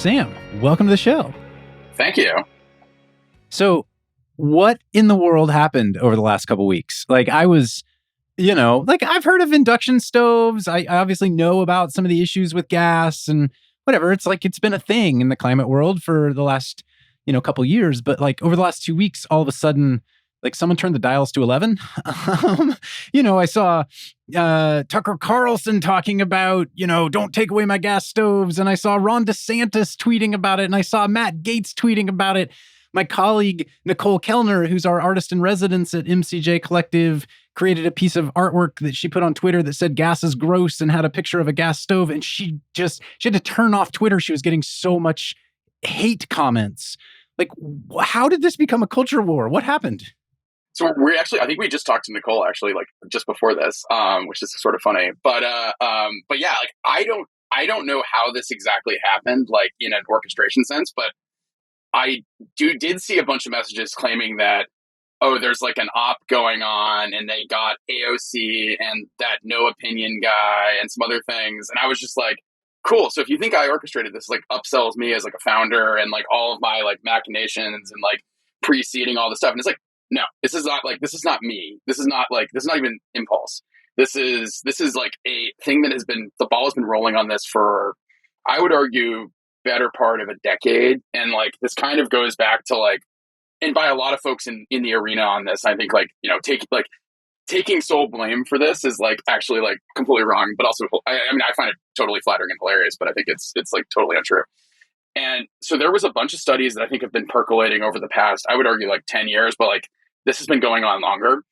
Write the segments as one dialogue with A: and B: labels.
A: Sam, welcome to the show.
B: Thank you.
A: So what in the world happened over the last couple weeks? Like I was, I've heard of induction stoves. I obviously know about some of the issues with gas and whatever. It's like it's been a thing in the climate world for the last, couple years. But like over the last 2 weeks, all of a sudden, like someone turned the dials to 11. I saw Tucker Carlson talking about, don't take away my gas stoves. And I saw Ron DeSantis tweeting about it. And I saw Matt Gaetz tweeting about it. My colleague, Nicole Kellner, who's our artist in residence at MCJ Collective, created a piece of artwork that she put on Twitter that said gas is gross and had a picture of a gas stove. And she had to turn off Twitter. She was getting so much hate comments. Like, how did this become a culture war? What happened?
B: So I think we just talked to Nicole actually, like just before this, which is sort of funny. But yeah, like I don't know how this exactly happened, like in an orchestration sense, but I did see a bunch of messages claiming that, oh, there's like an op going on and they got AOC and that no opinion guy and some other things. And I was just like, cool. So if you think I orchestrated this, like upsells me as like a founder and like all of my like machinations and like preceding all this stuff. And it's like, no, this is not me. This is not even impulse. This is like a thing that the ball has been rolling on this for, I would argue, better part of a decade. And like, this kind of goes back to like, and by a lot of folks in the arena on this, I think like, taking sole blame for this is like actually like completely wrong, but also, I find it totally flattering and hilarious, but I think it's like totally untrue. And so there was a bunch of studies that I think have been percolating over the past, I would argue like 10 years, but like this has been going on longer.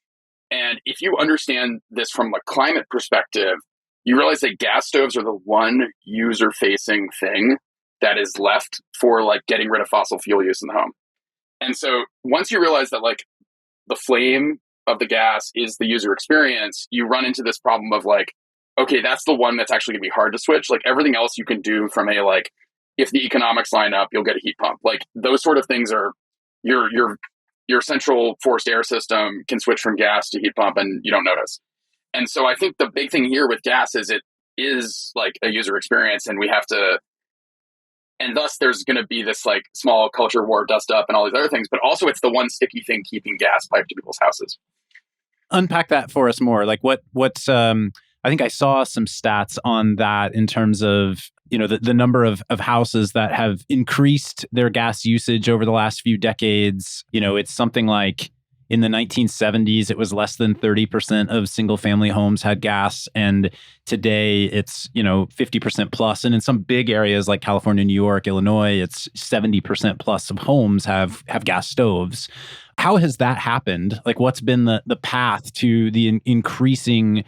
B: And if you understand this from a climate perspective, you realize that gas stoves are the one user facing thing that is left for like getting rid of fossil fuel use in the home. And so once you realize that like the flame of the gas is the user experience, you run into this problem of like, okay, that's the one that's actually gonna be hard to switch. Like everything else you can do from a like, if the economics line up, you'll get a heat pump. Like those sort of things are your central forced air system can switch from gas to heat pump and you don't notice. And so I think the big thing here with gas is it is like a user experience and we have to, and thus there's going to be this like small culture war dust up and all these other things, but also it's the one sticky thing keeping gas piped to people's houses.
A: Unpack that for us more. Like what's I think I saw some stats on that in terms of, the number of houses that have increased their gas usage over the last few decades. It's something like in the 1970s, it was less than 30% of single family homes had gas. And today it's, 50% plus. And in some big areas like California, New York, Illinois, it's 70% plus of homes have gas stoves. How has that happened? Like what's been the path to the increasing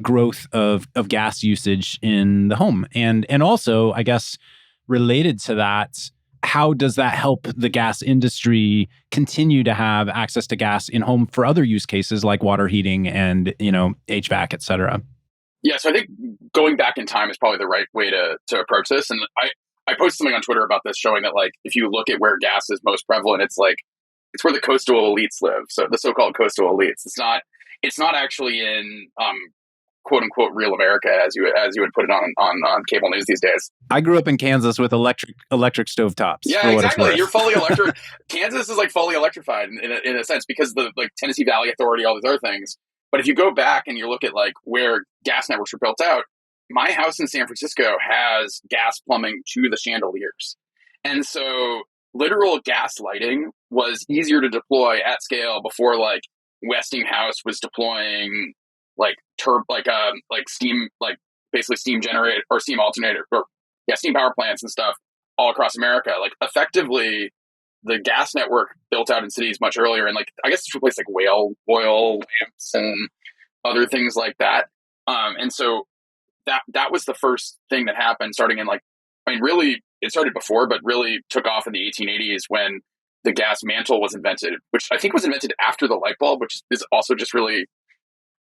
A: growth of gas usage in the home? And also, I guess, related to that, how does that help the gas industry continue to have access to gas in home for other use cases like water heating and, HVAC, et cetera?
B: Yeah, so I think going back in time is probably the right way to approach this. And I posted something on Twitter about this showing that like, if you look at where gas is most prevalent, it's where the coastal elites live. So the so-called coastal elites, it's not actually in, quote unquote real America as you would put it on cable news these days.
A: I grew up in Kansas with electric stovetops.
B: Yeah, exactly. You're fully electric. Kansas is like fully electrified in a sense because the like Tennessee Valley Authority, all these other things. But if you go back and you look at like where gas networks were built out, my house in San Francisco has gas plumbing to the chandeliers. And so literal gas lighting was easier to deploy at scale before like Westinghouse was deploying steam, like basically steam generator or steam alternator or steam power plants and stuff all across America. Like effectively the gas network built out in cities much earlier. And like, I guess it's replaced like whale oil lamps and other things like that. And so that was the first thing that happened starting in really it started before, but really took off in the 1880s when the gas mantle was invented, which I think was invented after the light bulb, which is also just really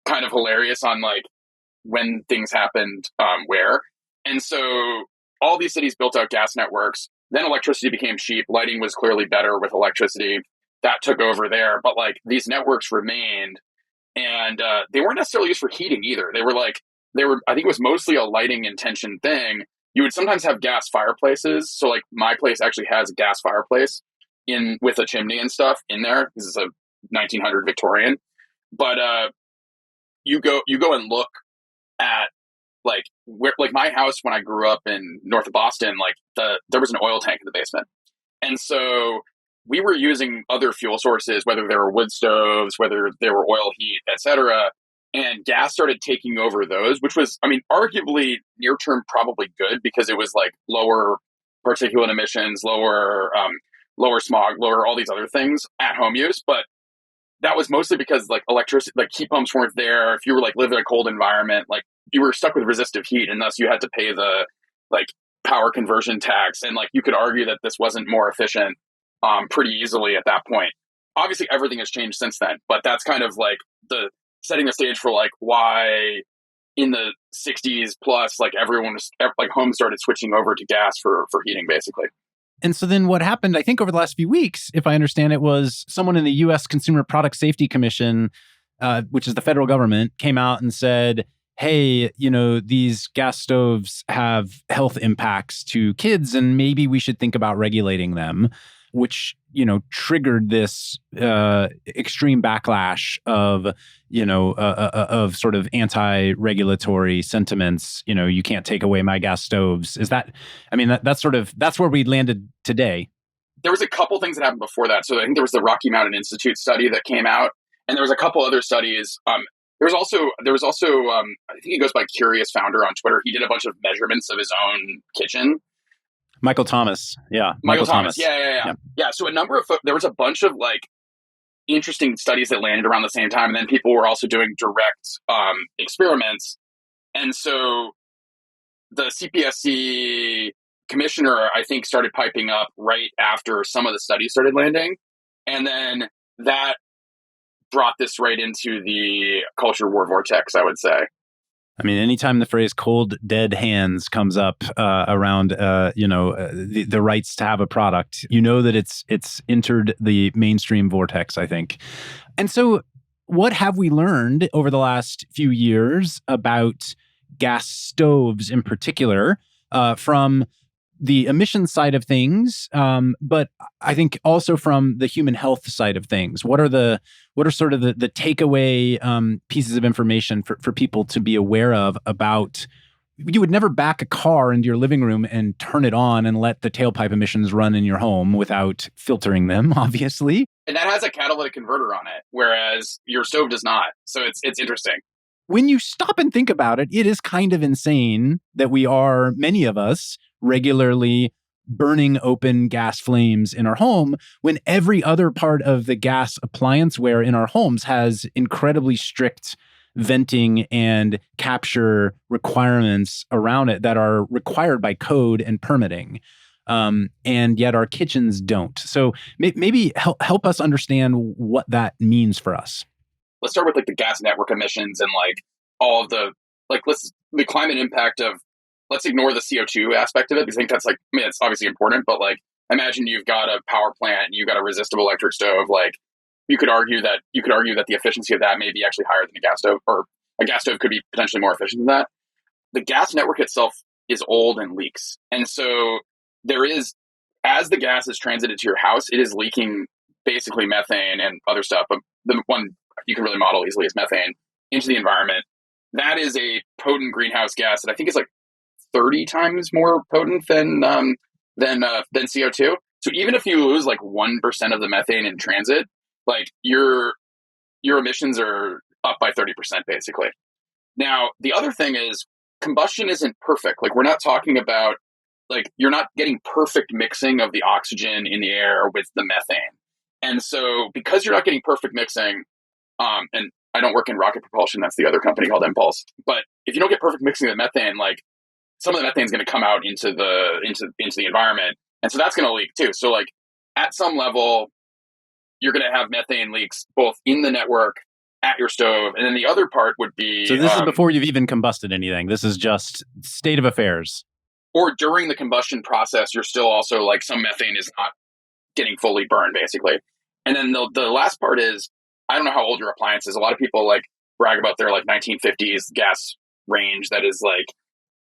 B: kind of hilarious on like when things happened where. And so all these cities built out gas networks. Then electricity became cheap. Lighting was clearly better with electricity. That took over there. But like these networks remained and they weren't necessarily used for heating either. They were I think it was mostly a lighting intention thing. you would sometimes have gas fireplaces. So like my place actually has a gas fireplace in with a chimney and stuff in there. This is a 1900 Victorian, but you go and look at like where like my house when I grew up in north of Boston, like there was an oil tank in the basement, and so we were using other fuel sources, whether they were wood stoves, whether they were oil heat, etc. And gas started taking over those, which was, I mean, arguably near term probably good because it was like lower particulate emissions, lower smog, lower all these other things at home use. But that was mostly because like electricity, like heat pumps weren't there. If you were like living in a cold environment, like you were stuck with resistive heat, and thus you had to pay the like power conversion tax. And like you could argue that this wasn't more efficient pretty easily at that point. Obviously, everything has changed since then, but that's kind of like the setting the stage for like why in the 60s plus, like everyone was like homes started switching over to gas for heating, basically.
A: And so then what happened, I think over the last few weeks, if I understand it, was someone in the U.S. Consumer Product Safety Commission, which is the federal government, came out and said, hey, you know, these gas stoves have health impacts to kids, and maybe we should think about regulating them, which, you know, triggered this extreme backlash of, you know, of sort of anti-regulatory sentiments. You know, you can't take away my gas stoves. Is that, I mean, that's where we landed today.
B: There was a couple things that happened before that. So I think there was the Rocky Mountain Institute study that came out, and there was a couple other studies. There was also I think he goes by Curious Founder on Twitter. He did a bunch of measurements of his own kitchen.
A: Michael Thomas. Yeah.
B: Michael Thomas. Yeah. So there was a bunch of like interesting studies that landed around the same time. And then people were also doing direct experiments. And so the CPSC commissioner, I think, started piping up right after some of the studies started landing. And then that brought this right into the culture war vortex, I would say.
A: I mean, anytime the phrase "cold dead hands" comes up around, the rights to have a product, you know that it's entered the mainstream vortex, I think. And so, what have we learned over the last few years about gas stoves in particular from the emission side of things, but I think also from the human health side of things? What are sort of the takeaway pieces of information for people to be aware of about? You would never back a car into your living room and turn it on and let the tailpipe emissions run in your home without filtering them, obviously.
B: And that has a catalytic converter on it, whereas your stove does not. So it's interesting.
A: When you stop and think about it, it is kind of insane that many of us, regularly burning open gas flames in our home when every other part of the gas applianceware in our homes has incredibly strict venting and capture requirements around it that are required by code and permitting. And yet our kitchens don't. So maybe help us understand what that means for us.
B: Let's start with like the gas network emissions and like all of the the climate impact of. Let's ignore the CO2 aspect of it because I think that's like, I mean, it's obviously important, but like, imagine you've got a power plant and you've got a resistible electric stove. Like, you could argue that the efficiency of that may be actually higher than a gas stove, or a gas stove could be potentially more efficient than that. The gas network itself is old and leaks, and so as the gas is transited to your house, it is leaking basically methane and other stuff. But the one you can really model easily is methane into the environment. That is a potent greenhouse gas that I think is like 30 times more potent than CO2. So even if you lose like 1% of the methane in transit, like your emissions are up by 30% basically. Now, the other thing is combustion isn't perfect. Like we're not talking about like you're not getting perfect mixing of the oxygen in the air with the methane. And so because you're not getting perfect mixing, and I don't work in rocket propulsion, that's the other company called Impulse. But if you don't get perfect mixing of the methane, like some of the methane is going to come out into the environment, and so that's going to leak too. So like at some level, you're going to have methane leaks both in the network, at your stove, and then the other part would be.
A: So this is before you've even combusted anything. This is just state of affairs.
B: Or during the combustion process, you're still also like some methane is not getting fully burned, basically. And then the last part is I don't know how old your appliance is. A lot of people like brag about their like 1950s gas range that is like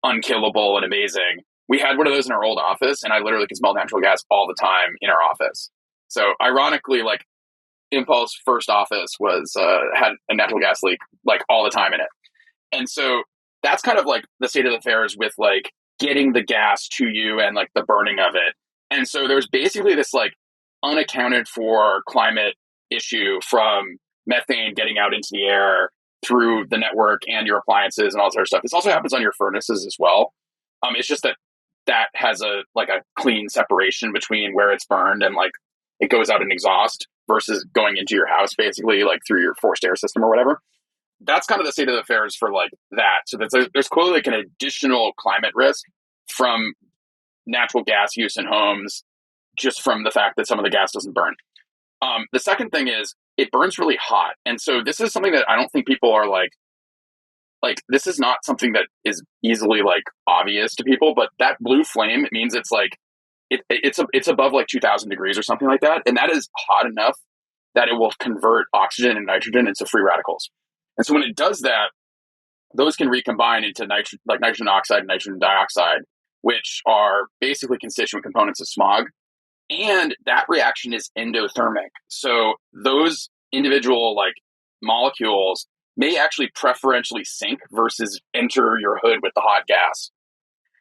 B: unkillable and amazing. we had one of those in our old office, and I literally could smell natural gas all the time in our office. So ironically, like Impulse first office was had a natural gas leak like all the time in it. And so that's kind of like the state of affairs with like getting the gas to you and like the burning of it. And so there's basically this like unaccounted for climate issue from methane getting out into the air through the network and your appliances and all this other stuff. This also happens on your furnaces as well. It's just that has a like a clean separation between where it's burned and like it goes out in exhaust versus going into your house basically like through your forced air system or whatever. That's kind of the state of affairs for like that. So there's clearly like an additional climate risk from natural gas use in homes just from the fact that some of the gas doesn't burn. The second thing is it burns really hot. And so this is something that I don't think people are like this is not something that is easily like obvious to people, but that blue flame, it means it's like it's above like 2000 degrees or something like that. And that is hot enough that it will convert oxygen and nitrogen into free radicals. And so when it does that, those can recombine into nitrogen oxide and nitrogen dioxide, which are basically constituent components of smog. And that reaction is endothermic. So those individual like molecules may actually preferentially sink versus enter your hood with the hot gas.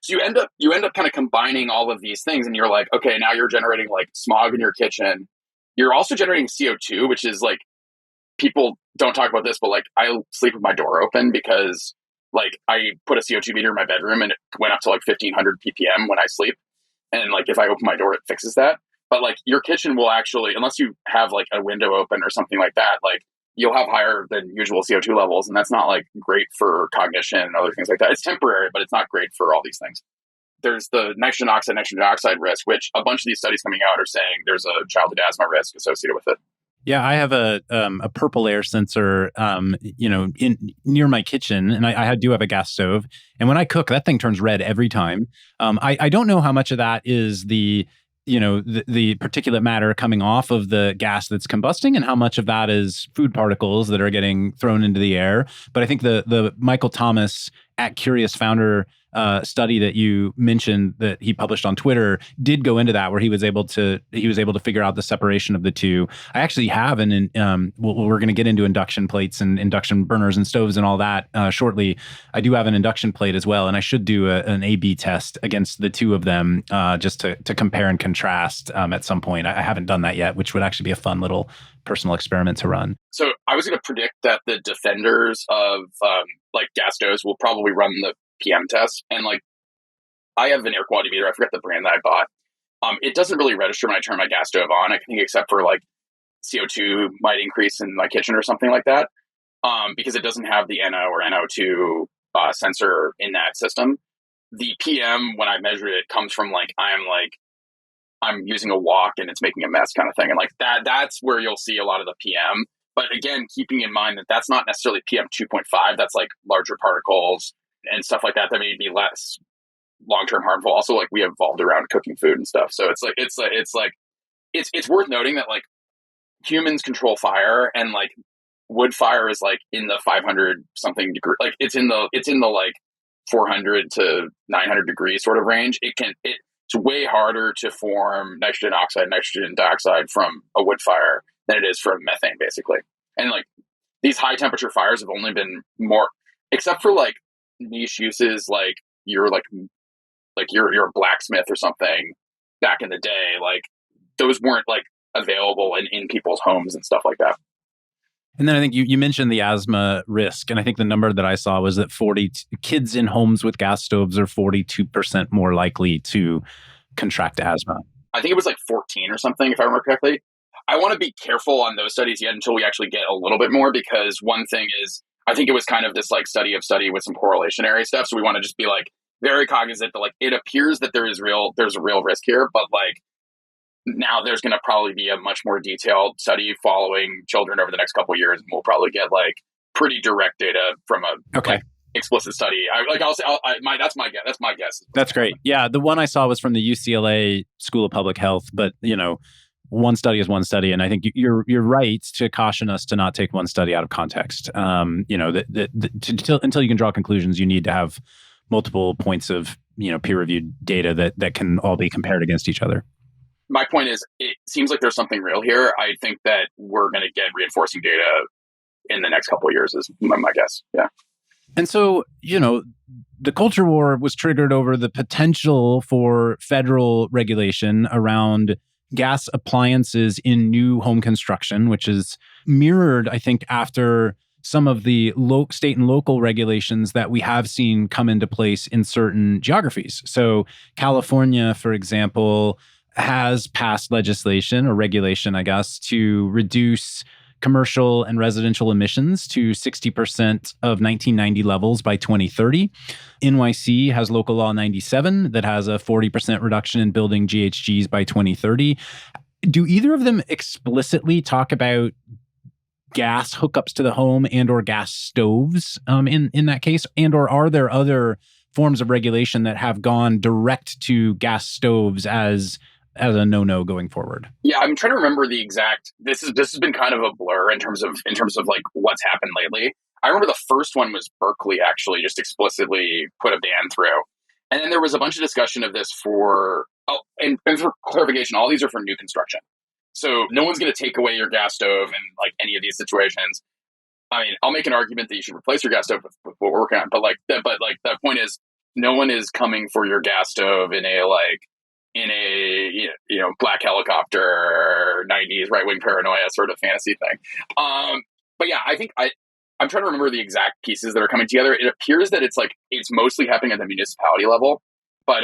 B: So you end up kind of combining all of these things, and you're like, okay, now you're generating like smog in your kitchen. You're also generating CO2, which is like, people don't talk about this, but like I sleep with my door open because like I put a CO2 meter in my bedroom and it went up to like 1500 ppm when I sleep. And like if I open my door, it fixes that. But like your kitchen will actually, unless you have like a window open or something like that, like you'll have higher than usual CO2 levels. And that's not like great for cognition and other things like that. It's temporary, but it's not great for all these things. There's the nitrogen oxide, nitrogen dioxide risk, which a bunch of these studies coming out are saying there's a childhood asthma risk associated with it.
A: Yeah, I have a purple air sensor, near my kitchen, and I do have a gas stove. And when I cook, that thing turns red every time. I don't know how much of that is the particulate matter coming off of the gas that's combusting, and how much of that is food particles that are getting thrown into the air. But I think the Michael Thomas at Curious Founder study that you mentioned that he published on Twitter did go into that, where he was able to figure out the separation of the two. I actually have we're going to get into induction plates and induction burners and stoves and all that shortly. I do have an induction plate as well, and I should do an A/B test against the two of them just to compare and contrast at some point. I haven't done that yet, which would actually be a fun little personal experiment to run.
B: So I was going to predict that the defenders of like gas stoves will probably run the PM test. And like, I have an air quality meter. I forget the brand that I bought. It doesn't really register when I turn my gas stove on. I think except for like CO2 might increase in my kitchen or something like that. Because it doesn't have the NO or NO2 sensor in that system. The PM, when I measure it, comes from like, I'm using a wok and it's making a mess kind of thing. And like that's where you'll see a lot of the PM. But again, keeping in mind that that's not necessarily PM 2.5, that's like larger particles and stuff like that may be less long-term harmful. Also, like we evolved around cooking food and stuff. So it's worth noting that like humans control fire, and like wood fire is like in the 500 something degree, like it's in the like 400 to 900 degree sort of range. It's way harder to form nitrogen oxide, nitrogen dioxide from a wood fire than it is from methane, basically. And like these high temperature fires have only been more, except for like niche uses, like you're a blacksmith or something back in the day, like those weren't like available in people's homes and stuff like that.
A: And then I think you mentioned the asthma risk, and I think the number that I saw was that kids in homes with gas stoves are 42% more likely to contract asthma.
B: I think it was like 14 or something, if I remember correctly. I want to be careful on those studies yet until we actually get a little bit more, because one thing is, I think it was kind of this like study with some correlationary stuff. So we want to just be like very cognizant that like it appears that there's a real risk here, but like now there's going to probably be a much more detailed study following children over the next couple of years, and we'll probably get like pretty direct data from a explicit study. That's my guess. That's my guess.
A: That's great. Yeah, the one I saw was from the UCLA School of Public Health, but one study is one study, and I think you're right to caution us to not take one study out of context. Until you can draw conclusions, you need to have multiple points of peer-reviewed data that can all be compared against each other.
B: My point is, it seems like there's something real here. I think that we're going to get reinforcing data in the next couple of years is my guess. Yeah.
A: And so, the culture war was triggered over the potential for federal regulation around gas appliances in new home construction, which is mirrored, I think, after some of the state and local regulations that we have seen come into place in certain geographies. So California, for example, has passed legislation or regulation, I guess, to reduce commercial and residential emissions to 60% of 1990 levels by 2030. NYC has Local Law 97 that has a 40% reduction in building GHGs by 2030. Do either of them explicitly talk about gas hookups to the home and or gas stoves in that case? And or are there other forms of regulation that have gone direct to gas stoves as a no-no going forward?
B: Yeah, I'm trying to remember the exact. This has been kind of a blur in terms of like what's happened lately. I remember the first one was Berkeley actually just explicitly put a ban through, and then there was a bunch of discussion of this and for clarification, all these are for new construction. So no one's going to take away your gas stove in like any of these situations. I mean, I'll make an argument that you should replace your gas stove with what we're working on, but the point is, no one is coming for your gas stove in a black helicopter 90s right-wing paranoia sort of fantasy thing. But yeah, I think I'm trying to remember the exact pieces that are coming together. It appears that it's mostly happening at the municipality level, but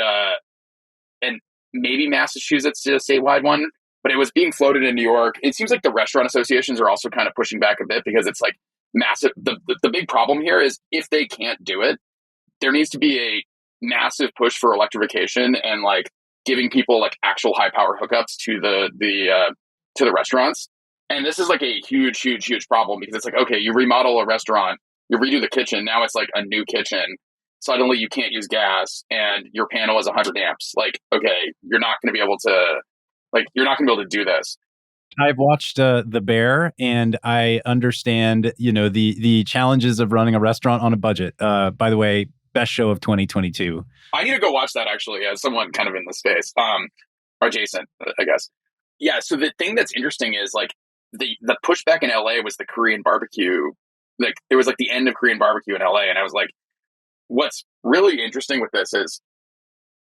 B: and maybe Massachusetts is a statewide one, but it was being floated in New York. It seems like the restaurant associations are also kind of pushing back a bit because it's like massive. The big problem here is if they can't do it, there needs to be a massive push for electrification and giving people actual high power hookups to the restaurants. And this is a huge problem because it's okay, you remodel a restaurant, you redo the kitchen, now it's a new kitchen. Suddenly you can't use gas and your panel is 100 amps. Okay, you're not going to be able to do this.
A: I've watched The Bear, and I understand, the challenges of running a restaurant on a budget. By the way, best show of 2022.
B: I need to go watch that actually, as someone kind of in the space, or adjacent, I guess. Yeah. So the thing that's interesting is the pushback in LA was the Korean barbecue. It was the end of Korean barbecue in LA, and I was what's really interesting with this is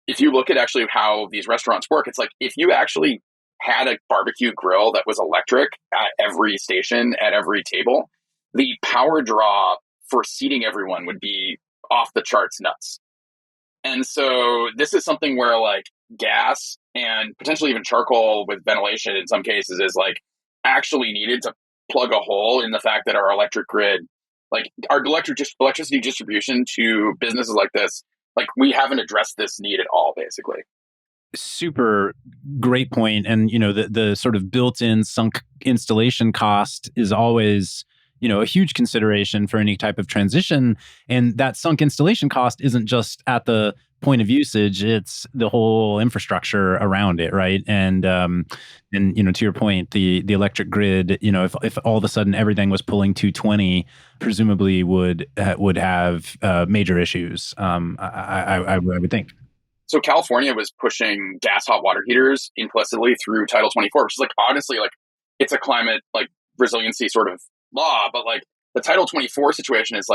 B: if you look at actually how these restaurants work, it's if you actually had a barbecue grill that was electric at every station, at every table, the power draw for seating everyone would be off the charts nuts. And so this is something where gas and potentially even charcoal with ventilation in some cases is actually needed to plug a hole in the fact that our electric grid, our electricity distribution to businesses like this, we haven't addressed this need at all, basically.
A: Super great point. And, the sort of built-in sunk installation cost is always, a huge consideration for any type of transition. And that sunk installation cost isn't just at the point of usage, it's the whole infrastructure around it, right? And to your point, the electric grid, if all of a sudden everything was pulling 220, presumably would have major issues. I would think.
B: So California was pushing gas hot water heaters implicitly through Title 24, which is honestly it's a climate resiliency sort of law, but the Title 24 situation is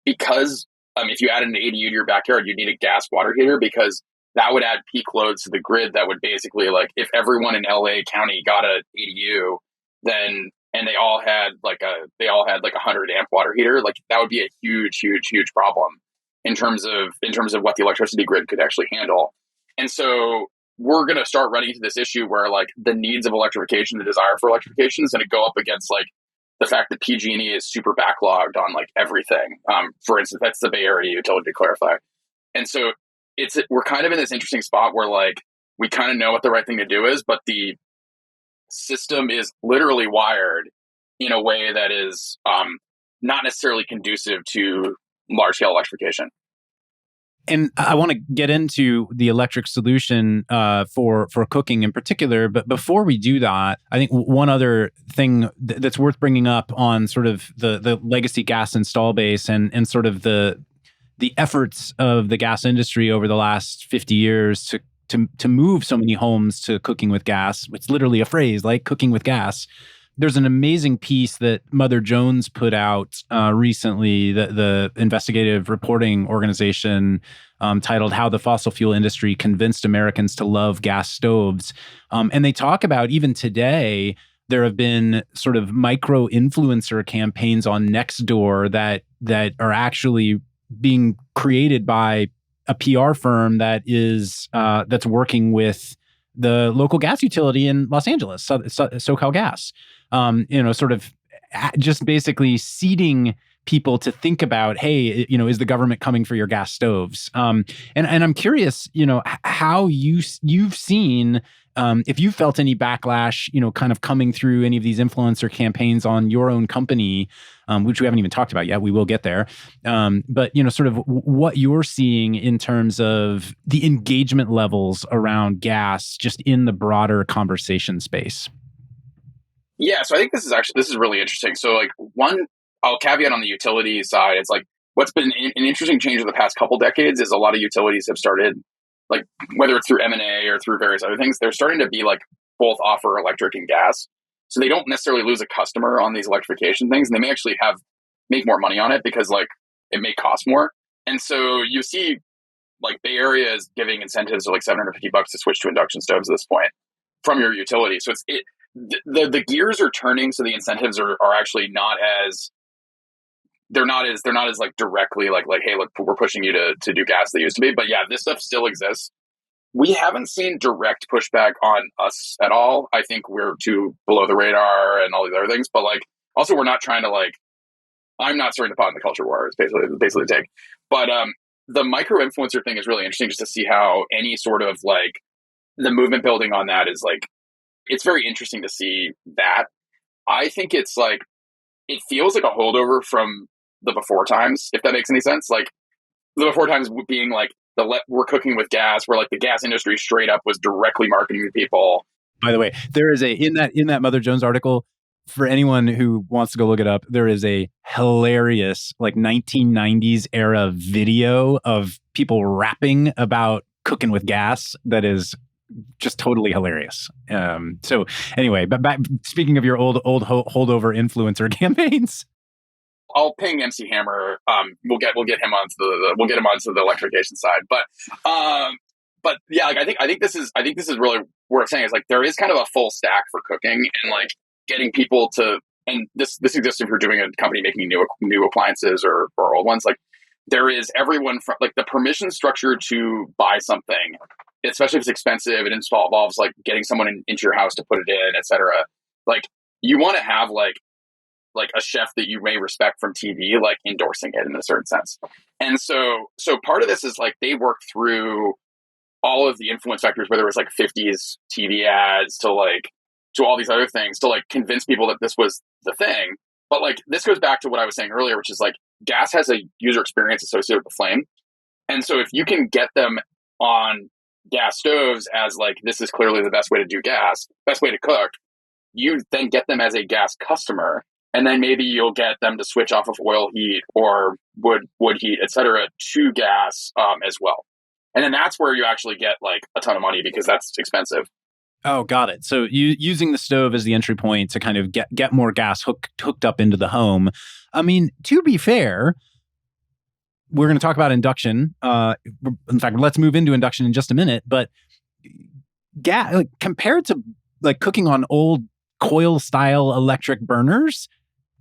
B: because if you added an ADU to your backyard, you'd need a gas water heater because that would add peak loads to the grid. That would basically if everyone in LA County got an ADU, then and they all had a 100 amp water heater, that would be a huge problem in terms of what the electricity grid could actually handle. And so we're going to start running into this issue where the needs of electrification, the desire for electrification is going to go up against the fact that PG&E is super backlogged on everything. For instance, that's the Bay Area utility, to clarify. And so we're kind of in this interesting spot where we kind of know what the right thing to do is, but the system is literally wired in a way that is not necessarily conducive to large scale electrification.
A: And I want to get into the electric solution for cooking in particular. But before we do that, I think one other thing that's worth bringing up on sort of the legacy gas install base and sort of the the efforts of the gas industry over the last 50 years to move so many homes to cooking with gas. It's literally a phrase, like cooking with gas. There's an amazing piece that Mother Jones put out recently, the investigative reporting organization, titled "How the Fossil Fuel Industry Convinced Americans to Love Gas Stoves." And they talk about, even today, there have been sort of micro influencer campaigns on Nextdoor that are actually being created by a PR firm that's working with the local gas utility in Los Angeles, SoCal Gas. Sort of just basically seeding people to think about, hey, is the government coming for your gas stoves? And I'm curious, how you've seen, if you felt any backlash, kind of coming through any of these influencer campaigns on your own company, which we haven't even talked about yet. We will get there. But, sort of what you're seeing in terms of the engagement levels around gas, just in the broader conversation space.
B: Yeah, so I think this is really interesting. So like I'll caveat on the utility side. It's like what's been an interesting change in the past couple decades is a lot of utilities have started, like whether it's through M&A or through various other things, they're starting to be like both offer electric and gas. So they don't necessarily lose a customer on these electrification things, and they may actually make more money on it because like it may cost more. And so you see like Bay Area is giving incentives of like $750 to switch to induction stoves at this point from your utility. So the gears are turning, so the incentives are actually not as like directly like hey, look, we're pushing you to do gas they used to be. But yeah, this stuff still exists. We haven't seen direct pushback on us at all. I think we're too below the radar and all these other things. But like also we're not trying to like, I'm not starting to pot in the culture war, is basically the take. But the micro influencer thing is really interesting, just to see how any sort of like the movement building on that is like, it's very interesting to see that. I think it's like, it feels like a holdover from the before times, if that makes any sense. Like the before times being like we're cooking with gas, where like the gas industry straight up was directly marketing to people.
A: By the way, there is in that Mother Jones article, for anyone who wants to go look it up, there is a hilarious like 1990s era video of people rapping about cooking with gas that is just totally hilarious. So anyway, but speaking of your old holdover influencer campaigns,
B: I'll ping MC Hammer. We'll get him onto the electrification side. But yeah, like I think this is really worth saying, is like there is kind of a full stack for cooking and like getting people to, and this exists if you're doing a company making new appliances or old ones. Like there is everyone from like the permission structure to buy something, especially if it's expensive. It involves like getting someone into your house to put it in, etc. Like you want to have like a chef that you may respect from TV, like endorsing it in a certain sense. And so part of this is like they work through all of the influence factors, whether it was like 50s TV ads to all these other things, to like convince people that this was the thing. But like this goes back to what I was saying earlier, which is like gas has a user experience associated with the flame. And so if you can get them on gas stoves as like, this is clearly the best way to do gas, best way to cook, you then get them as a gas customer. And then maybe you'll get them to switch off of oil heat or wood heat, et cetera, to gas as well. And then that's where you actually get like a ton of money, because that's expensive.
A: Oh, got it. So using the stove as the entry point to kind of get more gas hooked up into the home. I mean, to be fair, we're going to talk about induction. In fact, let's move into induction in just a minute. But gas, like, compared to like cooking on old coil style electric burners,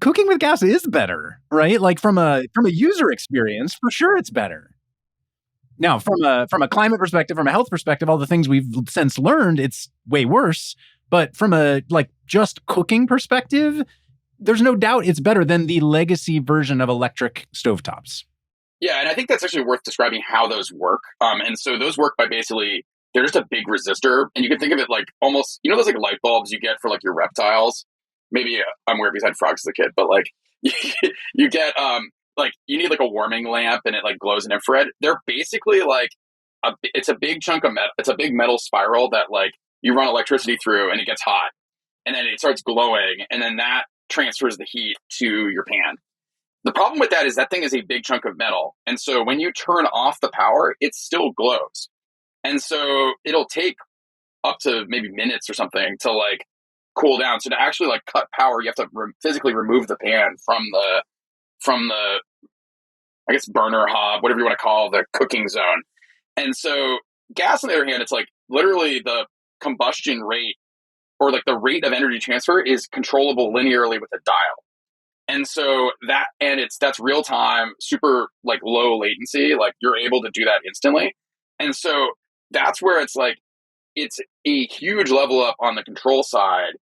A: cooking with gas is better, right? Like from a user experience, for sure, it's better. Now, from a climate perspective, from a health perspective, all the things we've since learned, it's way worse. But from a like just cooking perspective, there's no doubt it's better than the legacy version of electric stovetops.
B: Yeah, and I think that's actually worth describing how those work. And so those work by basically, they're just a big resistor, and you can think of it like almost, those like light bulbs you get for like your reptiles. Maybe I'm weird because I had frogs as a kid, but like you get like you need like a warming lamp and it like glows in infrared. They're basically like it's a big chunk of metal. It's a big metal spiral that like you run electricity through and it gets hot, and then it starts glowing, and then that transfers the heat to your pan. The problem with that is that thing is a big chunk of metal. And so when you turn off the power, it still glows. And so it'll take up to maybe minutes or something to like cool down. So to actually like cut power, you have to physically remove the pan from the I guess burner hob, whatever you want to call the cooking zone. And so gas, on the other hand, it's like literally the combustion rate or like the rate of energy transfer is controllable linearly with a dial. And so that's real time, super like low latency. Like you're able to do that instantly. And so that's where it's like, it's a huge level up on the control side.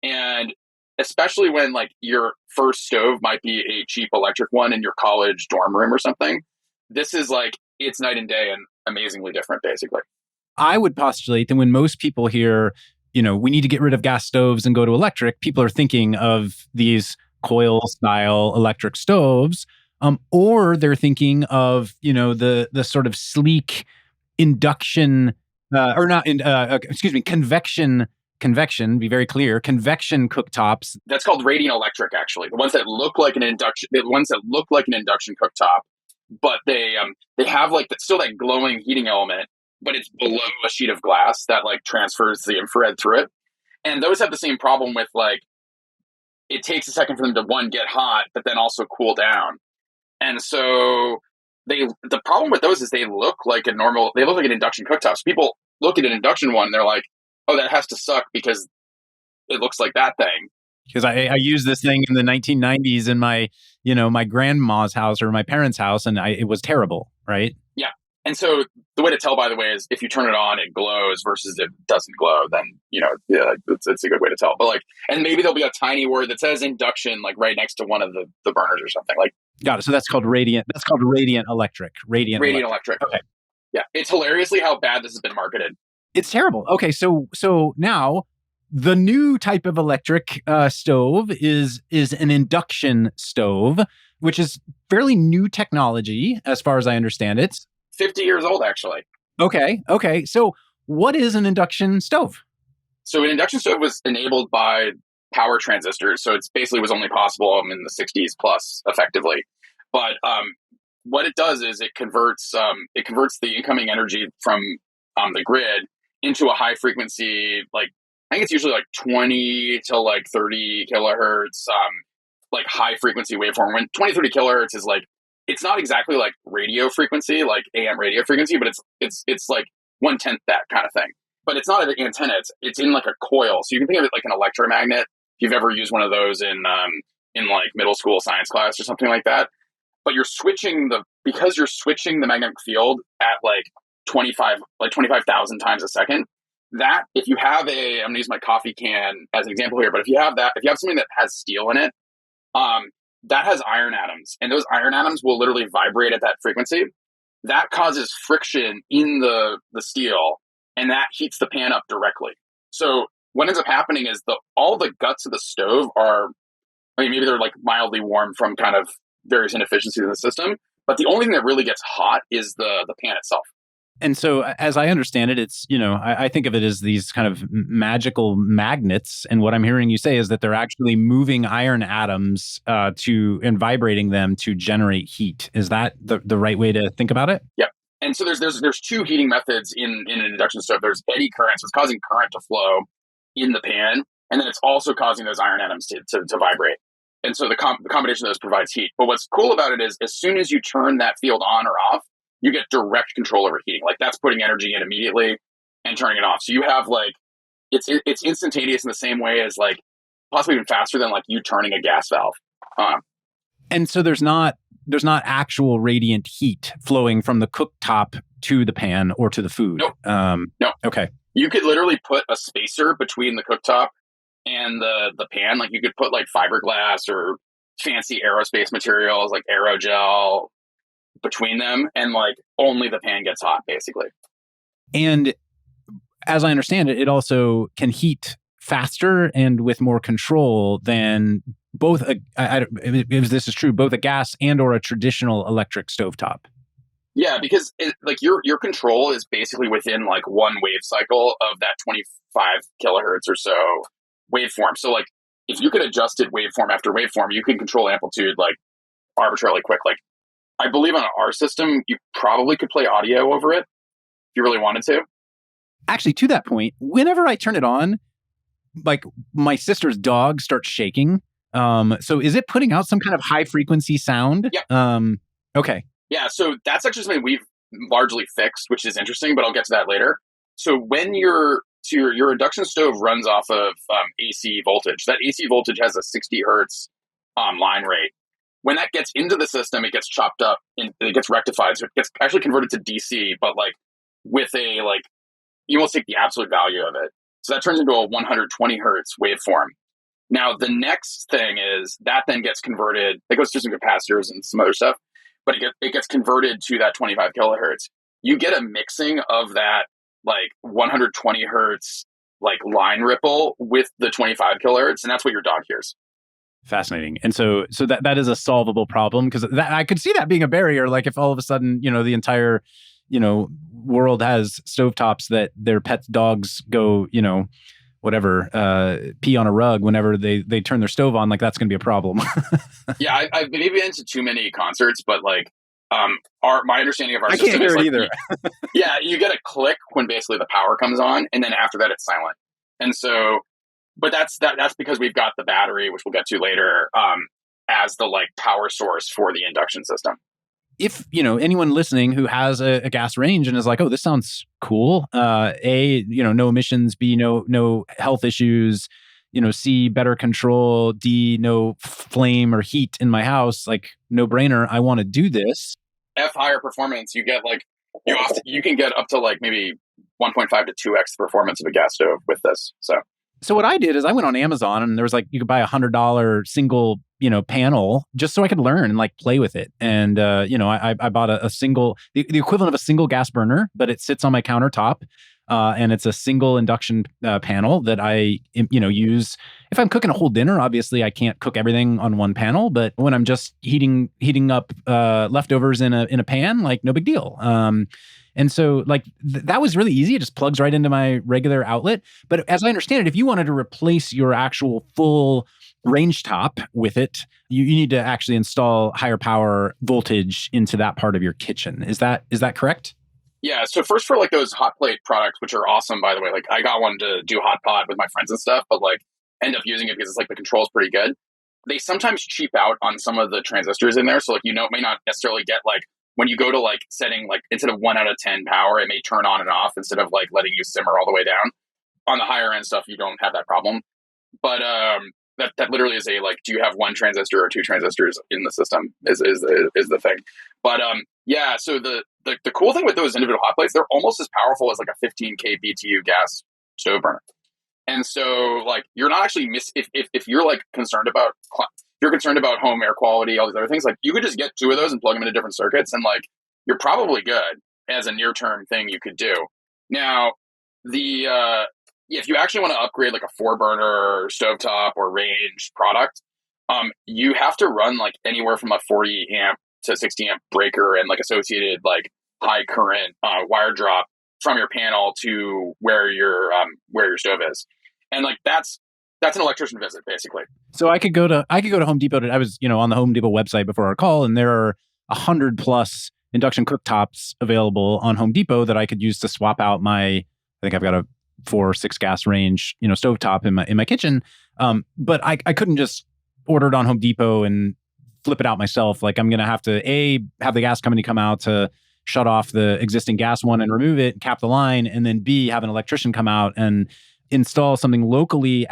B: And especially when like your first stove might be a cheap electric one in your college dorm room or something, this is like, it's night and day and amazingly different, basically.
A: I would postulate that when most people hear, we need to get rid of gas stoves and go to electric, people are thinking of these coil style electric stoves, or they're thinking of, the sort of sleek induction, convection, be very clear, convection cooktops.
B: That's called radiant electric, actually. The ones that look like an induction cooktop, but they have like still that glowing heating element, but it's below a sheet of glass that like transfers the infrared through it. And those have the same problem with like, it takes a second for them to one, get hot, but then also cool down. And so the problem with those is they look like an induction cooktop. So people look at an induction one and they're like, oh, that has to suck because it looks like that thing.
A: Because I used this thing in the 1990s in my, my grandma's house or my parents' house, and it was terrible, right?
B: Yeah. And so the way to tell, by the way, is if you turn it on, it glows versus it doesn't glow, then, it's a good way to tell. But like, and maybe there'll be a tiny word that says induction, like right next to one of the burners or something like.
A: Got it. So that's called radiant. That's called radiant electric. Radiant
B: electric. Okay. Yeah. It's hilariously how bad this has been marketed.
A: It's terrible. Okay. So now the new type of electric stove is an induction stove, which is fairly new technology as far as I understand it.
B: 50 years old, actually.
A: Okay. So what is an induction stove?
B: So an induction stove was enabled by power transistors. So it's basically was only possible in the 60s plus effectively. But what it does is it converts the incoming energy from the grid into a high frequency, like I think it's usually like 20 to like 30 kilohertz, like high frequency waveform. When 20, 30 kilohertz is like, it's not exactly like radio frequency, like AM radio frequency, but it's like 1/10 that kind of thing. But it's not an antenna; it's in like a coil. So you can think of it like an electromagnet. If you've ever used one of those in like middle school science class or something like that. But because you're switching the magnetic field at like 25,000 times a second. That if you have I'm going to use my coffee can as an example here, but if you have something that has steel in it, that has iron atoms, and those iron atoms will literally vibrate at that frequency. That causes friction in the steel, and that heats the pan up directly. So what ends up happening is all the guts of the stove maybe they're like mildly warm from kind of various inefficiencies in the system, but the only thing that really gets hot is the pan itself.
A: And so, as I understand it, it's, I think of it as these kind of magical magnets. And what I'm hearing you say is that they're actually moving iron atoms and vibrating them to generate heat. Is that the right way to think about it?
B: Yep. And so there's two heating methods in an induction stove. There's eddy current, so it's causing current to flow in the pan, and then it's also causing those iron atoms to vibrate. And so the combination of those provides heat. But what's cool about it is as soon as you turn that field on or off, you get direct control over heating. Like that's putting energy in immediately and turning it off. So you have like, it's instantaneous in the same way as like possibly even faster than like you turning a gas valve.
A: And so there's not actual radiant heat flowing from the cooktop to the pan or to the food.
B: Nope. No.
A: Okay.
B: You could literally put a spacer between the cooktop and the pan. Like you could put like fiberglass or fancy aerospace materials like aerogel between them, and like only the pan gets hot basically. And
A: as I understand it, it also can heat faster and with more control than both if this is true, both a gas and or a traditional electric stovetop.
B: Yeah, because like your control is basically within like one wave cycle of that 25 kilohertz or so waveform. So like if you could adjust it waveform after waveform, you can control amplitude like arbitrarily quick. Like, I believe on our system, you probably could play audio over it if you really wanted to.
A: Actually, to that point, whenever I turn it on, like my sister's dog starts shaking. So is it putting out some kind of high frequency sound?
B: Yeah.
A: Okay.
B: Yeah. So that's actually something we've largely fixed, which is interesting, but I'll get to that later. So when your induction stove runs off of AC voltage, that AC voltage has a 60 hertz line rate. When that gets into the system, it gets chopped up and it gets rectified. So it gets actually converted to DC, but like with a like, you almost take the absolute value of it. So that turns into a 120 hertz waveform. Now, the next thing is that then gets converted, it goes through some capacitors and some other stuff, but it gets converted to that 25 kilohertz. You get a mixing of that like 120 hertz like line ripple with the 25 kilohertz, and that's what your dog hears.
A: Fascinating. And so that is a solvable problem, because I could see that being a barrier. Like if all of a sudden, the entire, world has stovetops that their pet dogs go, whatever, pee on a rug whenever they turn their stove on, like that's going to be a problem.
B: Yeah, I've maybe been to too many concerts, but like my understanding of our
A: I
B: system
A: can't hear
B: is
A: it
B: like,
A: either.
B: yeah, you get a click when basically the power comes on, and then after that it's silent. And so, but that's because we've got the battery, which we'll get to later, as the like power source for the induction system.
A: If anyone listening who has a gas range and is like, oh, this sounds cool, no emissions, B, no health issues, C, better control, D, no flame or heat in my house, like no brainer, I want to do this.
B: F, higher performance, you get like you can get up to like maybe 1.5 to 2x the performance of a gas stove with this. So
A: what I did is I went on Amazon, and there was like, you could buy $100 single, panel, just so I could learn and like play with it. And, I bought a single, the equivalent of a single gas burner, but it sits on my countertop. And it's a single induction panel that I, use if I'm cooking a whole dinner. Obviously, I can't cook everything on one panel, but when I'm just heating up leftovers in a pan, like no big deal. And so like that was really easy. It just plugs right into my regular outlet. But as I understand it, if you wanted to replace your actual full range top with it, you need to actually install higher power voltage into that part of your kitchen. Is that correct?
B: Yeah. So first, for like those hot plate products, which are awesome, by the way, like I got one to do hot pot with my friends and stuff, but like end up using it because it's like the control's pretty good. They sometimes cheap out on some of the transistors in there. So like, may not necessarily get like, when you go to like setting, like instead of 1 out of 10 power, it may turn on and off instead of like letting you simmer all the way down. On the higher end stuff, you don't have that problem. But that literally is a like, do you have one transistor or two transistors in the system is the thing. But yeah, so the cool thing with those individual hot plates, they're almost as powerful as like a 15K BTU gas stove burner. And so like you're not actually if you're like concerned about home air quality, all these other things, like you could just get two of those and plug them into different circuits, and like you're probably good as a near term thing you could do. Now, if you actually want to upgrade like a 4-burner stovetop or range product, you have to run like anywhere from a 40 amp to 60 amp breaker and like associated like high current wire drop from your panel to where your stove is, and like that's an electrician visit basically.
A: So I could go to Home Depot. I was on the Home Depot website before our call, and there are 100+ induction cooktops available on Home Depot that I could use to swap out my. I think I've got a 4 or 6 gas range stovetop in my kitchen. But I couldn't just order it on Home Depot and flip it out myself. Like I'm gonna have to have the gas company come out to shut off the existing gas one and remove it, cap the line, and then B, have an electrician come out and install something locally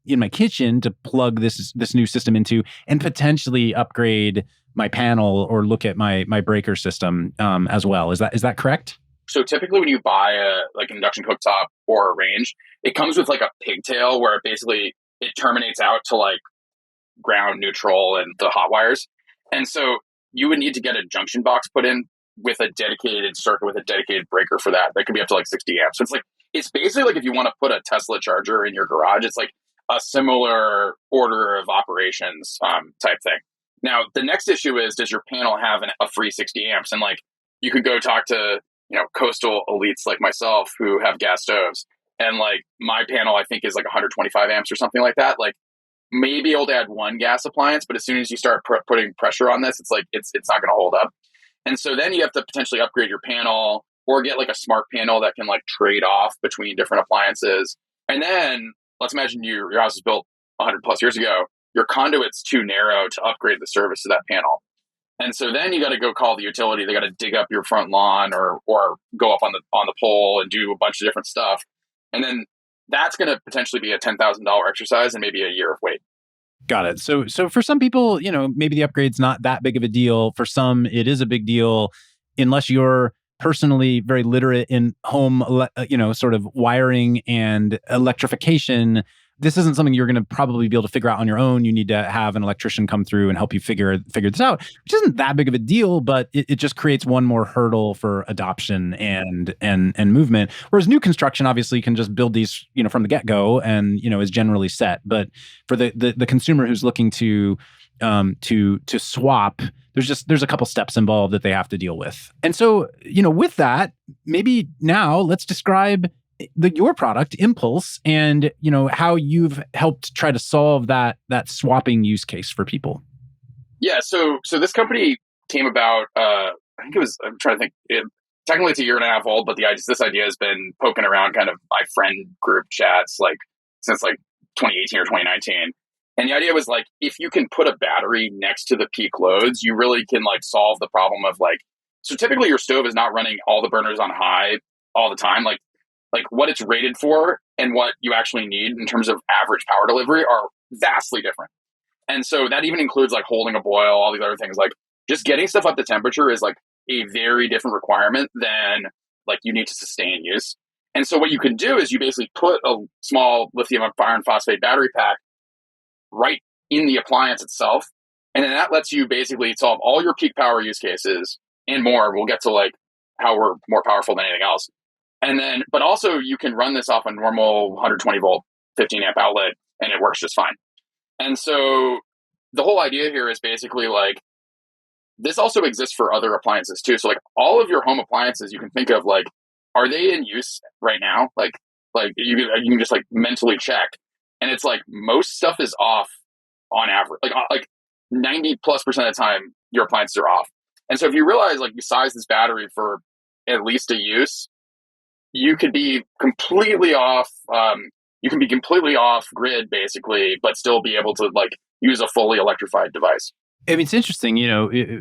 A: in my kitchen to plug this new system into, and potentially upgrade my panel or look at my breaker system as well. Is that correct?
B: So typically when you buy a like induction cooktop or a range, it comes with like a pigtail where it terminates out to like ground, neutral, and the hot wires. And so you would need to get a junction box put in with a dedicated circuit with a dedicated breaker for that. That could be up to like 60 amps. So it's basically like if you want to put a Tesla charger in your garage, it's like a similar order of operations type thing. Now, the next issue is, does your panel have a free 60 amps? And like you could go talk to coastal elites like myself who have gas stoves, and like my panel I think is like 125 amps or something like that. Like maybe able to add one gas appliance, but as soon as you start putting pressure on this, it's like it's not going to hold up. And so then you have to potentially upgrade your panel or get like a smart panel that can like trade off between different appliances. And then let's imagine your house was built 100 plus years ago. Your conduit's too narrow to upgrade the service to that panel. And so then you got to go call the utility. They got to dig up your front lawn or go up on the pole and do a bunch of different stuff. And then that's going to potentially be a $10,000 exercise and maybe a year of wait.
A: Got it. So for some people, maybe the upgrade's not that big of a deal. For some, it is a big deal, unless you're personally very literate in home, sort of wiring and electrification. This isn't something you're going to probably be able to figure out on your own. You need to have an electrician come through and help you figure this out, which isn't that big of a deal, but it just creates one more hurdle for adoption and movement. Whereas new construction obviously can just build these, from the get-go and, is generally set. But for the consumer who's looking to swap, there's a couple steps involved that they have to deal with. And so, with that, maybe now let's describe your product, Impulse, and how you've helped try to solve that swapping use case for people.
B: Yeah, so this company came about. I think it was. I'm trying to think. Technically, it's a year and a half old, but this idea has been poking around kind of my friend group chats since 2018 or 2019. And the idea was if you can put a battery next to the peak loads, you really can solve the problem of so typically your stove is not running all the burners on high all the time. What it's rated for and what you actually need in terms of average power delivery are vastly different. And so that even includes holding a boil, all these other things. Just getting stuff up to temperature is a very different requirement than you need to sustain use. And so what you can do is you basically put a small lithium iron phosphate battery pack right in the appliance itself. And then that lets you basically solve all your peak power use cases and more. We'll get to how we're more powerful than anything else. And then, but also you can run this off a normal 120 volt, 15 amp outlet and it works just fine. And so the whole idea here is basically this also exists for other appliances too. So all of your home appliances you can think of, are they in use right now? You can just mentally check. And it's most stuff is off on average, 90+% of the time your appliances are off. And so if you realize you size this battery for at least a use, you could be completely off. You can be completely off grid basically, but still be able to use a fully electrified device.
A: I mean, it's interesting,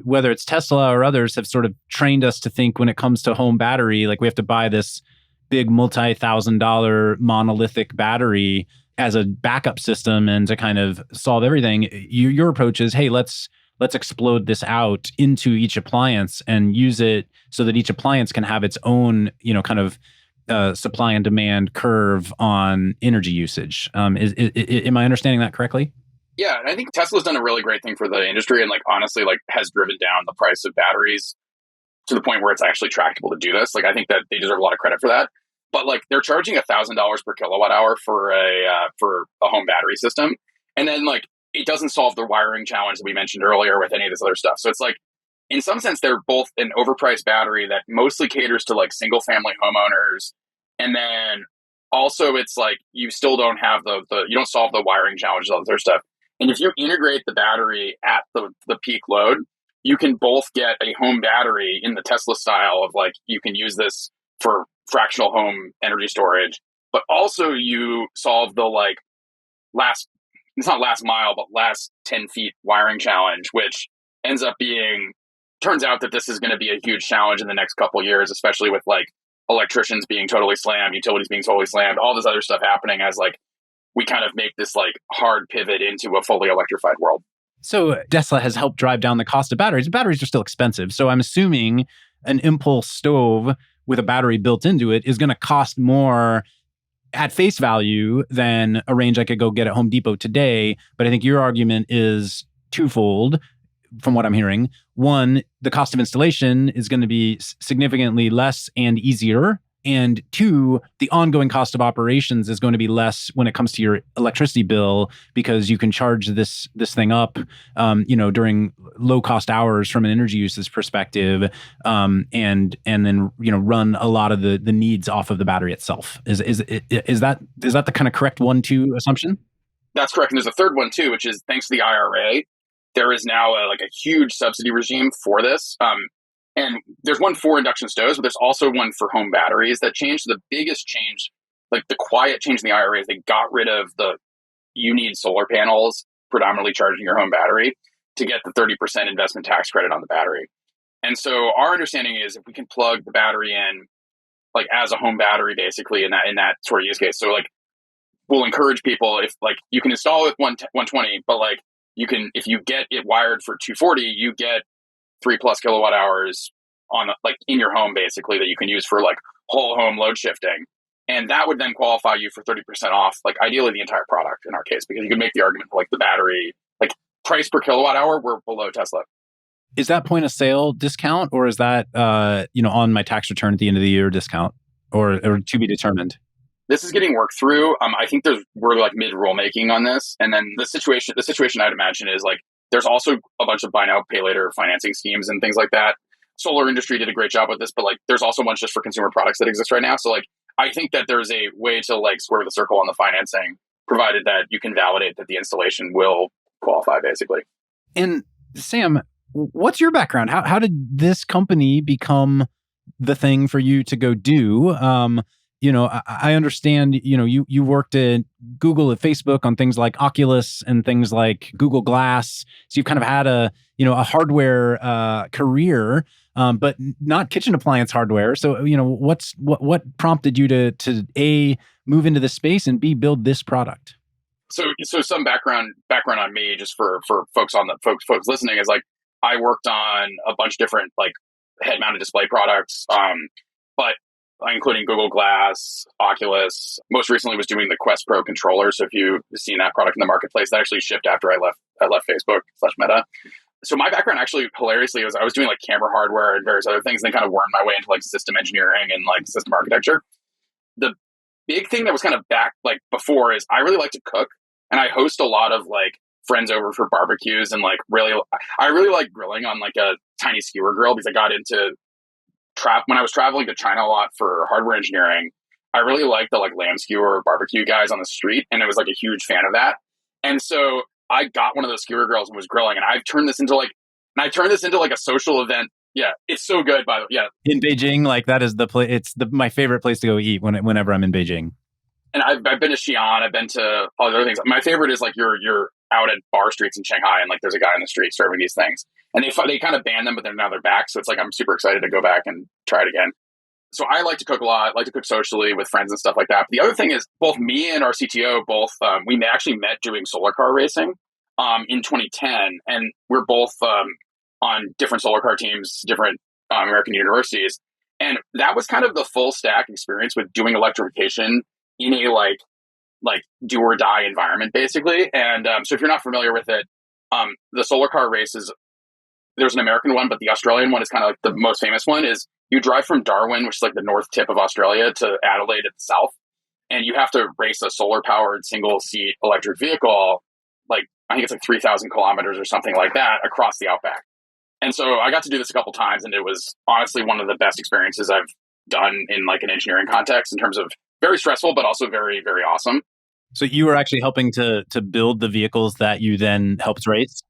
A: whether it's Tesla or others have sort of trained us to think when it comes to home battery, we have to buy this big multi-$1,000 monolithic battery as a backup system and to kind of solve everything. Your approach is, hey, let's explode this out into each appliance and use it so that each appliance can have its own, kind of supply and demand curve on energy usage. Am I understanding that correctly?
B: Yeah, and I think Tesla's done a really great thing for the industry and honestly has driven down the price of batteries to the point where it's actually tractable to do this. I think that they deserve a lot of credit for that. But they're charging $1,000 per kilowatt hour for a home battery system. And then it doesn't solve the wiring challenge that we mentioned earlier with any of this other stuff. So it's in some sense, they're both an overpriced battery that mostly caters to single family homeowners. And then also it's you still don't have you don't solve the wiring challenges, all this other stuff. And if you integrate the battery at the peak load, you can both get a home battery in the Tesla style of you can use this for fractional home energy storage, but also you solve the it's not last mile, but last 10 feet wiring challenge, which turns out that this is going to be a huge challenge in the next couple of years, especially with electricians being totally slammed, utilities being totally slammed, all this other stuff happening as we kind of make this hard pivot into a fully electrified world.
A: So Tesla has helped drive down the cost of batteries. Batteries are still expensive. So I'm assuming an Impulse stove with a battery built into it is going to cost more at face value than a range I could go get at Home Depot today. But I think your argument is twofold from what I'm hearing. One, the cost of installation is going to be significantly less and easier. And two, the ongoing cost of operations is going to be less when it comes to your electricity bill because you can charge this thing up, during low cost hours from an energy usage perspective, and then run a lot of the needs off of the battery itself. Is that the kind of correct 1-2 assumption?
B: That's correct. And there's a third one too, which is thanks to the IRA, there is now like a huge subsidy regime for this. And there's one for induction stoves, but there's also one for home batteries that changed. The biggest change, like the quiet change in the IRA, is they got rid of you need solar panels predominantly charging your home battery to get the 30% investment tax credit on the battery. And so our understanding is if we can plug the battery in like as a home battery, basically in that sort of use case. So like we'll encourage people, if like you can install it with 120, but like you can, if you get it wired for 240, you get 3+ kilowatt hours on like in your home basically that you can use for like whole home load shifting. And that would then qualify you for 30% off, like ideally the entire product in our case, because you could make the argument for like the battery, like price per kilowatt hour, we're below Tesla.
A: Is that point of sale discount, or is that on my tax return at the end of the year discount, or to be determined?
B: This is getting worked through. I think we're like mid rulemaking on this, and then the situation I'd imagine is like there's also a bunch of buy now pay later financing schemes and things like that. Solar industry did a great job with this, but like there's also ones just for consumer products that exist right now. So like I think that there's a way to like square the circle on the financing, provided that you can validate that the installation will qualify, basically.
A: And Sam, what's your background? How did this company become the thing for you to go do? I understand, you worked at Google, at Facebook on things like Oculus and things like Google Glass. So you've kind of had a hardware career, but not kitchen appliance hardware. So, what prompted you to A, move into this space, and B, build this product?
B: So some background on me, just for folks listening, is like I worked on a bunch of different like head-mounted display products, but including Google Glass, Oculus. Most recently was doing the Quest Pro controller. So if you've seen that product in the marketplace, that actually shipped after I left Facebook/Meta. So my background actually, hilariously, was I was doing like camera hardware and various other things, and then kind of wormed my way into like system engineering and like system architecture. The big thing that was kind of back like before is I really like to cook, and I host a lot of like friends over for barbecues, and like I really like grilling on like a tiny skewer grill, because I got into when I was traveling to China a lot for hardware engineering. I really liked the like lamb skewer barbecue guys on the street, and I was like a huge fan of that. And so I got one of those skewer grills and was grilling, and I've turned this into like a social event. Yeah, it's so good. By the way, yeah.
A: In Beijing, like that is the place. It's my favorite place to go eat whenever I'm in Beijing.
B: And I've been to Xi'an. I've been to all the other things. My favorite is like you're out at bar streets in Shanghai, and like there's a guy in the street serving these things, and they kind of banned them, but now they're back. So it's like I'm super excited to go back and try it again. So I like to cook a lot. I like to cook socially with friends and stuff like that. But the other thing is, both me and our CTO we actually met doing solar car racing in 2010, and we're both on different solar car teams, different American universities, and that was kind of the full stack experience with doing electrification in a like do or die environment, basically. And so if you're not familiar with it, the solar car races, there's an American one, but the Australian one is kind of like the most famous one. Is you drive from Darwin, which is like the north tip of Australia, to Adelaide at the south, and you have to race a solar powered single seat electric vehicle, like I think it's like 3,000 kilometers or something like that, across the outback. And so I got to do this a couple times, and it was honestly one of the best experiences I've done in like an engineering context, in terms of very stressful, but also very, very awesome.
A: So you were actually helping to build the vehicles that you then helped race?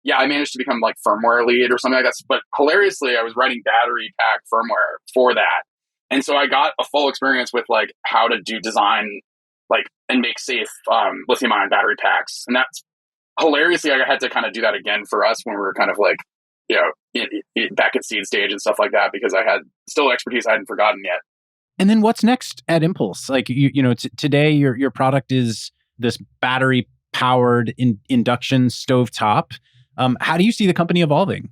B: Yeah, I managed to become like firmware lead or something like that. But hilariously, I was writing battery pack firmware for that. And so I got a full experience with like how to do design, like, and make safe lithium ion battery packs. And that's hilariously, I had to kind of do that again for us when we were kind of like, back at seed stage and stuff like that, because I had still expertise I hadn't forgotten yet.
A: And then what's next at Impulse? Like, today your product is this battery powered induction stovetop. How do you see the company evolving?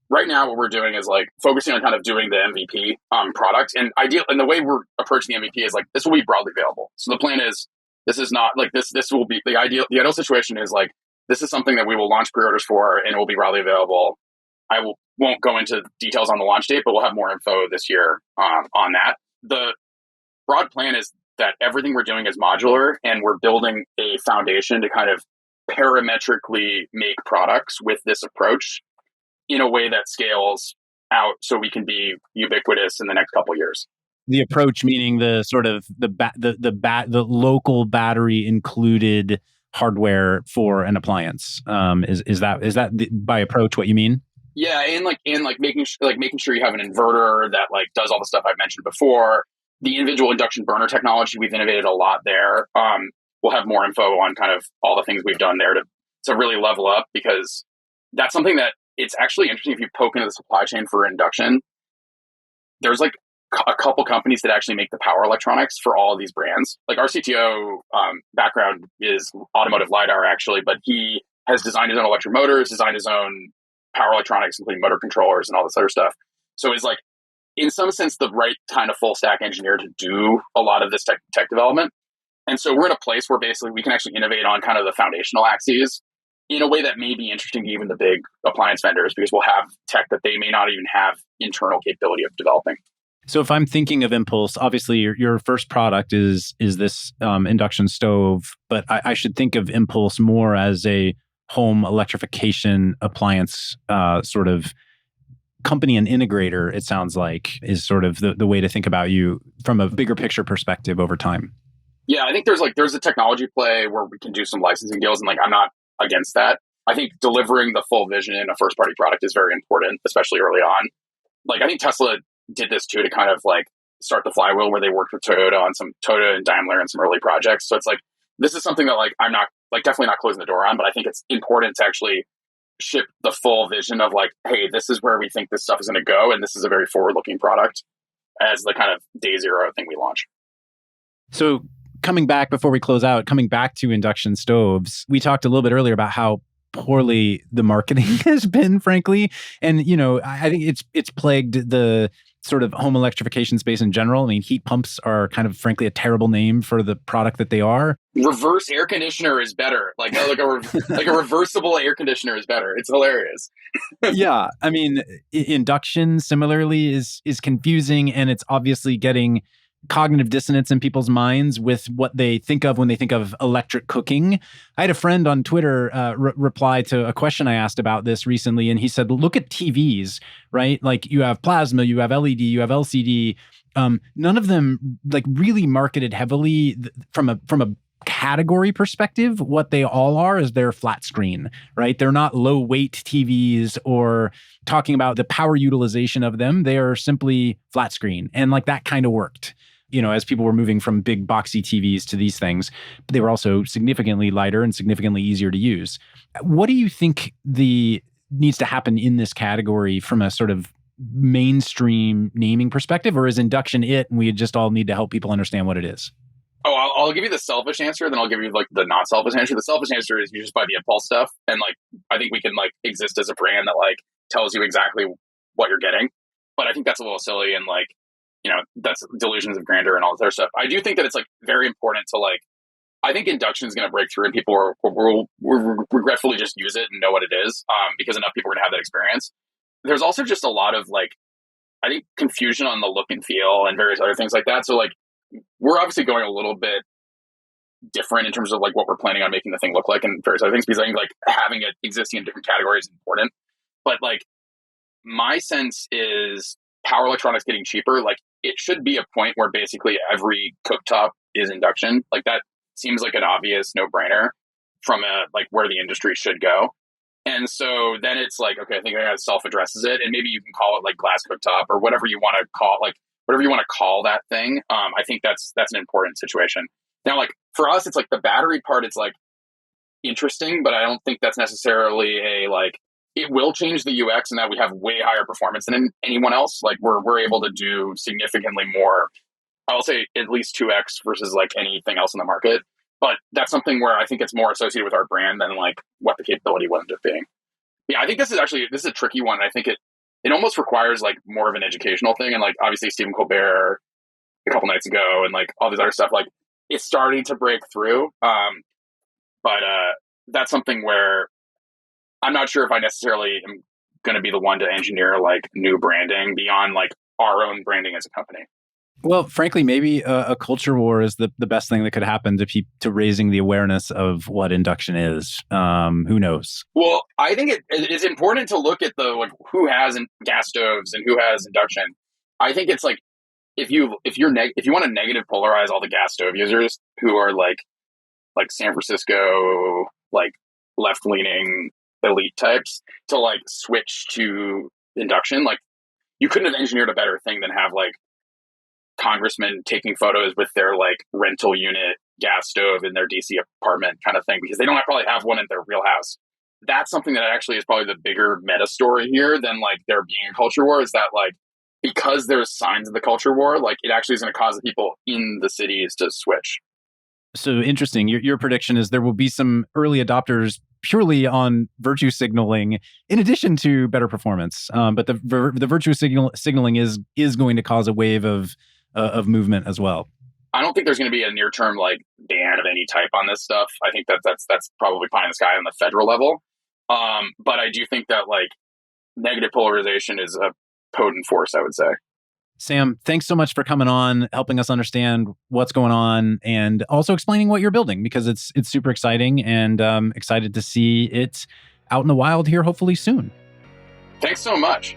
B: Right now, what we're doing is like focusing on kind of doing the MVP product, and the way we're approaching the MVP is like this will be broadly available. So the plan is this is not like this will be the ideal situation is like this is something that we will launch pre-orders for, and it will be broadly available. Won't go into details on the launch date, but we'll have more info this year on that. The broad plan is that everything we're doing is modular, and we're building a foundation to kind of parametrically make products with this approach in a way that scales out so we can be ubiquitous in the next couple of years.
A: The approach meaning the sort of the local battery included hardware for an appliance. Is that by approach what you mean?
B: Yeah, and making sure you have an inverter that like does all the stuff I mentioned before. The individual induction burner technology, we've innovated a lot there. We'll have more info on kind of all the things we've done there to really level up, because that's something that it's actually interesting if you poke into the supply chain for induction. There's like a couple companies that actually make the power electronics for all of these brands. Like our CTO background is automotive LiDAR actually, but he has designed his own electric motors, designed his own power electronics, including motor controllers and all this other stuff. So it's like, in some sense, the right kind of full stack engineer to do a lot of this tech development. And so we're in a place where basically we can actually innovate on kind of the foundational axes in a way that may be interesting to even the big appliance vendors, because we'll have tech that they may not even have internal capability of developing.
A: So if I'm thinking of Impulse, obviously your first product is this induction stove, but I should think of Impulse more as a home electrification appliance sort of company and integrator. It sounds like is sort of the way to think about you from a bigger picture perspective over time.
B: Yeah, I think there's a technology play where we can do some licensing deals, and like I'm not against that. I think delivering the full vision in a first party product is very important, especially early on. Like I think Tesla did this too to kind of like start the flywheel, where they worked with Toyota and Daimler and some early projects. So it's like, this is something that like I'm not like definitely not closing the door on, but I think it's important to actually ship the full vision of like, hey, this is where we think this stuff is going to go, and this is a very forward looking product as the kind of day zero thing we launch.
A: So coming back to induction stoves, we talked a little bit earlier about how poorly the marketing has been, frankly. And, I think it's plagued the sort of home electrification space in general. I mean, heat pumps are kind of, frankly, a terrible name for the product that they are.
B: Reverse air conditioner is better. Like a reversible air conditioner is better. It's hilarious.
A: Yeah. I mean, induction similarly is confusing, and it's obviously getting cognitive dissonance in people's minds with what they think of when they think of electric cooking. I had a friend on Twitter reply to a question I asked about this recently, and he said, look at TVs, right? Like you have plasma, you have LED, you have LCD. None of them like really marketed heavily from a category perspective. What they all are is they're flat screen, right? They're not low weight TVs or talking about the power utilization of them. They are simply flat screen. And like that kind of worked, as people were moving from big boxy TVs to these things. But they were also significantly lighter and significantly easier to use. What do you think needs to happen in this category from a sort of mainstream naming perspective? Or is induction it, and we just all need to help people understand what it is?
B: Oh, I'll give you the selfish answer, then I'll give you like the not selfish answer. The selfish answer is you just buy the Impulse stuff, and like I think we can like exist as a brand that like tells you exactly what you're getting. But I think that's a little silly, and like that's delusions of grandeur and all this other stuff. I do think that it's like very important to like. I think induction is going to break through, and people will regretfully just use it and know what it is, because enough people are going to have that experience. There's also just a lot of like, I think confusion on the look and feel and various other things like that. So like, we're obviously going a little bit different in terms of like what we're planning on making the thing look like and various other things, because I think like having it existing in different categories is important. But like my sense is power electronics getting cheaper. Like it should be a point where basically every cooktop is induction. Like that seems like an obvious no brainer from a like where the industry should go. And so then it's like, okay, I think it self-addresses it, and maybe you can call it like glass cooktop or whatever you want to call it, like whatever you want to call that thing. I think that's an important situation. Now, like for us, it's like the battery part, it's like interesting, but I don't think that's necessarily it will change the UX in that we have way higher performance than anyone else. Like we're able to do significantly more, I'll say at least 2x versus like anything else in the market. But that's something where I think it's more associated with our brand than like what the capability will end up being. Yeah, I think this is a tricky one. I think it almost requires like more of an educational thing. And like obviously Stephen Colbert a couple nights ago and like all this other stuff, like it's starting to break through. But that's something where I'm not sure if I necessarily am going to be the one to engineer like new branding beyond like our own branding as a company.
A: Well, frankly, maybe a culture war is the best thing that could happen to raising the awareness of what induction is. Who knows?
B: Well, I think it is important to look at the like who has gas stoves and who has induction. I think it's like if you want to negative polarize all the gas stove users who are like like San Francisco, like left leaning elite types to like switch to induction. Like you couldn't have engineered a better thing than have like congressmen taking photos with their like rental unit gas stove in their DC apartment kind of thing, because they don't probably have one in their real house. That's something that actually is probably the bigger meta story here than like there being a culture war, is that like because there's signs of the culture war, like it actually is going to cause the people in the cities to switch.
A: So interesting. Your prediction is there will be some early adopters purely on virtue signaling, in addition to better performance. But the virtue signaling is going to cause a wave of movement as well.
B: I don't think there's going to be a near term like ban of any type on this stuff. I think that's probably pie in the sky on the federal level. But I do think that like negative polarization is a potent force, I would say.
A: Sam, thanks so much for coming on, helping us understand what's going on, and also explaining what you're building, because it's super exciting, and excited to see it out in the wild here hopefully soon.
B: Thanks so much.